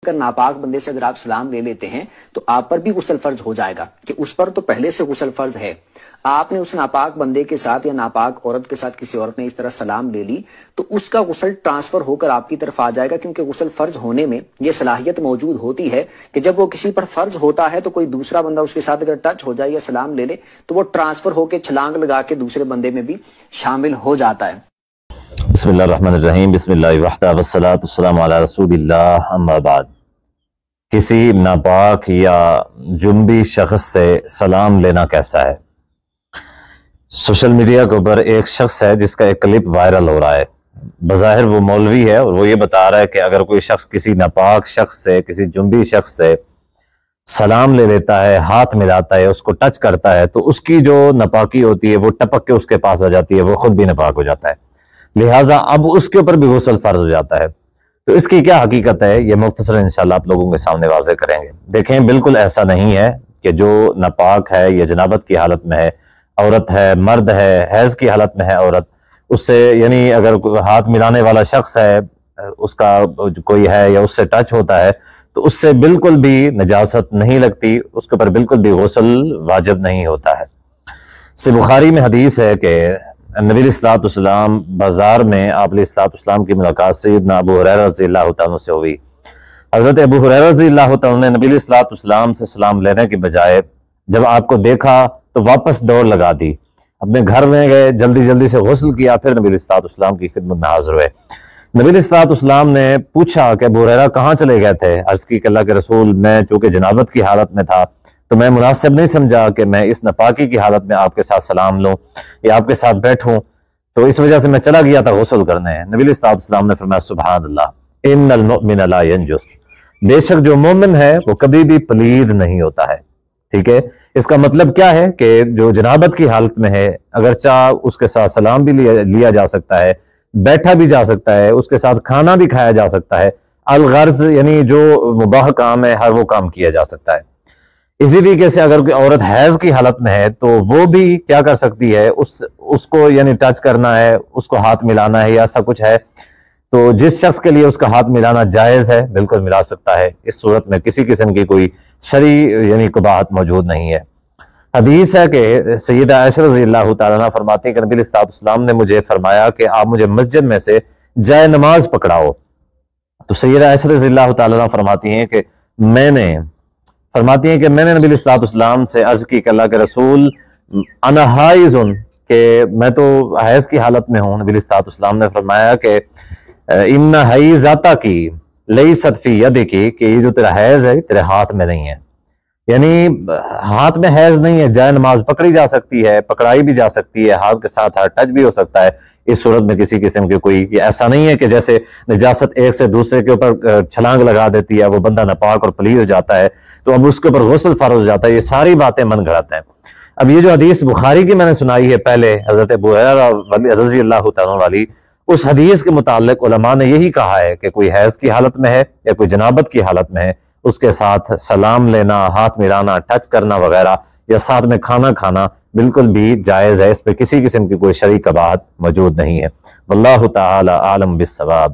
اگر ناپاک بندے سے اگر آپ سلام لے لیتے ہیں تو آپ پر بھی غسل فرض ہو جائے گا کہ اس پر تو پہلے سے غسل فرض ہے. آپ نے اس ناپاک بندے کے ساتھ یا ناپاک عورت کے ساتھ کسی عورت نے اس طرح سلام لے لی تو اس کا غسل ٹرانسفر ہو کر آپ کی طرف آ جائے گا, کیونکہ غسل فرض ہونے میں یہ صلاحیت موجود ہوتی ہے کہ جب وہ کسی پر فرض ہوتا ہے تو کوئی دوسرا بندہ اس کے ساتھ اگر ٹچ ہو جائے یا سلام لے لے تو وہ ٹرانسفر ہو کے چھلانگ لگا کے دوسرے بندے میں بھی شامل ہو جاتا ہے. بسم اللہ الرحمن الرحیم. بسم اللہ وحدہ والصلاۃ والسلام علی رسول اللہ, اما بعد. کسی ناپاک یا جنبی شخص سے سلام لینا کیسا ہے؟ سوشل میڈیا کے اوپر ایک شخص ہے جس کا ایک کلپ وائرل ہو رہا ہے. بظاہر وہ مولوی ہے اور وہ یہ بتا رہا ہے کہ اگر کوئی شخص کسی ناپاک شخص سے, کسی جنبی شخص سے سلام لے لیتا ہے, ہاتھ ملاتا ہے, اس کو ٹچ کرتا ہے تو اس کی جو ناپاکی ہوتی ہے وہ ٹپک کے اس کے پاس آ جاتی ہے, وہ خود بھی ناپاک ہو جاتا ہے. لہٰذا اب اس کے اوپر بھی غسل فرض ہو جاتا ہے. تو اس کی کیا حقیقت ہے یہ مختصر انشاءاللہ آپ لوگوں کے سامنے واضح کریں گے. دیکھیں, بالکل ایسا نہیں ہے کہ جو ناپاک ہے یا جنابت کی حالت میں ہے, عورت ہے, مرد ہے, حیض کی حالت میں ہے عورت, اس سے یعنی اگر ہاتھ ملانے والا شخص ہے, اس کا کوئی ہے یا اس سے ٹچ ہوتا ہے تو اس سے بالکل بھی نجاست نہیں لگتی, اس کے اوپر بالکل بھی غسل واجب نہیں ہوتا ہے. بخاری میں حدیث ہے کہ نبی علیہ الصلوۃ والسلام بازار میں آپ علیہ الصلوۃ والسلام کی ملاقات سیدنا ابو ہریرہ رضی اللہ تعالیٰ سے ہوئی. حضرت ابو ہریرہ رضی اللہ تعالیٰ نے نبی علیہ الصلوۃ والسلام سے سلام لینے کے بجائے جب آپ کو دیکھا تو واپس دوڑ لگا دی, اپنے گھر میں گئے, جلدی جلدی سے غسل کیا, پھر نبی علیہ الصلوۃ والسلام کی خدمت میں حاضر ہوئے. نبی علیہ الصلوۃ والسلام نے پوچھا کہ ابو ہریرہ کہاں چلے گئے تھے؟ عرض کی کہ اللہ کے رسول, میں چونکہ جنابت کی حالت میں تھا تو میں مناسب نہیں سمجھا کہ میں اس ناپاکی کی حالت میں آپ کے ساتھ سلام لوں یا آپ کے ساتھ بیٹھوں, تو اس وجہ سے میں چلا گیا تھا غسل کرنے. نبی علیہ الصلوۃ والسلام نے فرمایا سبحان اللہ, ان المؤمن لا ینجس, بے شک جو مومن ہے وہ کبھی بھی پلید نہیں ہوتا ہے. ٹھیک ہے, اس کا مطلب کیا ہے کہ جو جنابت کی حالت میں ہے اگرچہ اس کے ساتھ سلام بھی لیا جا سکتا ہے, بیٹھا بھی جا سکتا ہے, اس کے ساتھ کھانا بھی کھایا جا سکتا ہے, الغرض یعنی جو مباح کام ہے ہر وہ کام کیا جا سکتا ہے. اسی طریقے سے اگر کوئی عورت حیض کی حالت میں ہے تو وہ بھی کیا کر سکتی ہے, اس کو یعنی ٹچ کرنا ہے, اس کو ہاتھ ملانا ہے یا ایسا کچھ ہے, تو جس شخص کے لیے اس کا ہاتھ ملانا جائز ہے بالکل ملا سکتا ہے. اس صورت میں کسی قسم کی کوئی شرعی یعنی قباحت موجود نہیں ہے. حدیث ہے کہ سیدہ عائشہ رضی اللہ تعالیٰ عنہا فرماتی ہیں کہ نبی علیہ الصلوۃ والسلام نے مجھے فرمایا کہ آپ مجھے مسجد میں سے جائے نماز پکڑاؤ. تو سیدہ عائشہ رضی اللہ تعالیٰ عنہا فرماتی ہیں کہ میں نے نبی علیہ الصلوۃ والسلام سے عرض کی کہ اللہ کے رسول انا حائض, کہ میں تو حیض کی حالت میں ہوں. نبی علیہ الصلوۃ والسلام نے فرمایا کہ ان حیضاتا کی لیست فی یدکی, کہ یہ جو تیرا حیض ہے تیرے ہاتھ میں نہیں ہے, یعنی ہاتھ میں حیض نہیں ہے, جائے نماز پکڑی جا سکتی ہے, پکڑائی بھی جا سکتی ہے, ہاتھ کے ساتھ ہاتھ ٹچ بھی ہو سکتا ہے. اس صورت میں کسی قسم کی کوئی ایسا نہیں ہے کہ جیسے نجاست ایک سے دوسرے کے اوپر چھلانگ لگا دیتی ہے, وہ بندہ ناپاک اور پلید ہو جاتا ہے تو اب اس کے اوپر غسل فرض ہو جاتا ہے. یہ ساری باتیں من گھڑت ہیں. اب یہ جو حدیث بخاری کی میں نے سنائی ہے پہلے حضرت ابو ہریرہ رضی اللہ تعالیٰ والی, اس حدیث کے متعلق علماء نے یہی کہا ہے کہ کوئی حیض کی حالت میں ہے یا کوئی جنابت کی حالت میں ہے, اس کے ساتھ سلام لینا, ہاتھ ملانا, ٹچ کرنا وغیرہ یا ساتھ میں کھانا کھانا بالکل بھی جائز ہے. اس پہ کسی قسم کی کوئی شرعی قباحت موجود نہیں ہے. واللہ تعالی عالم بالصواب.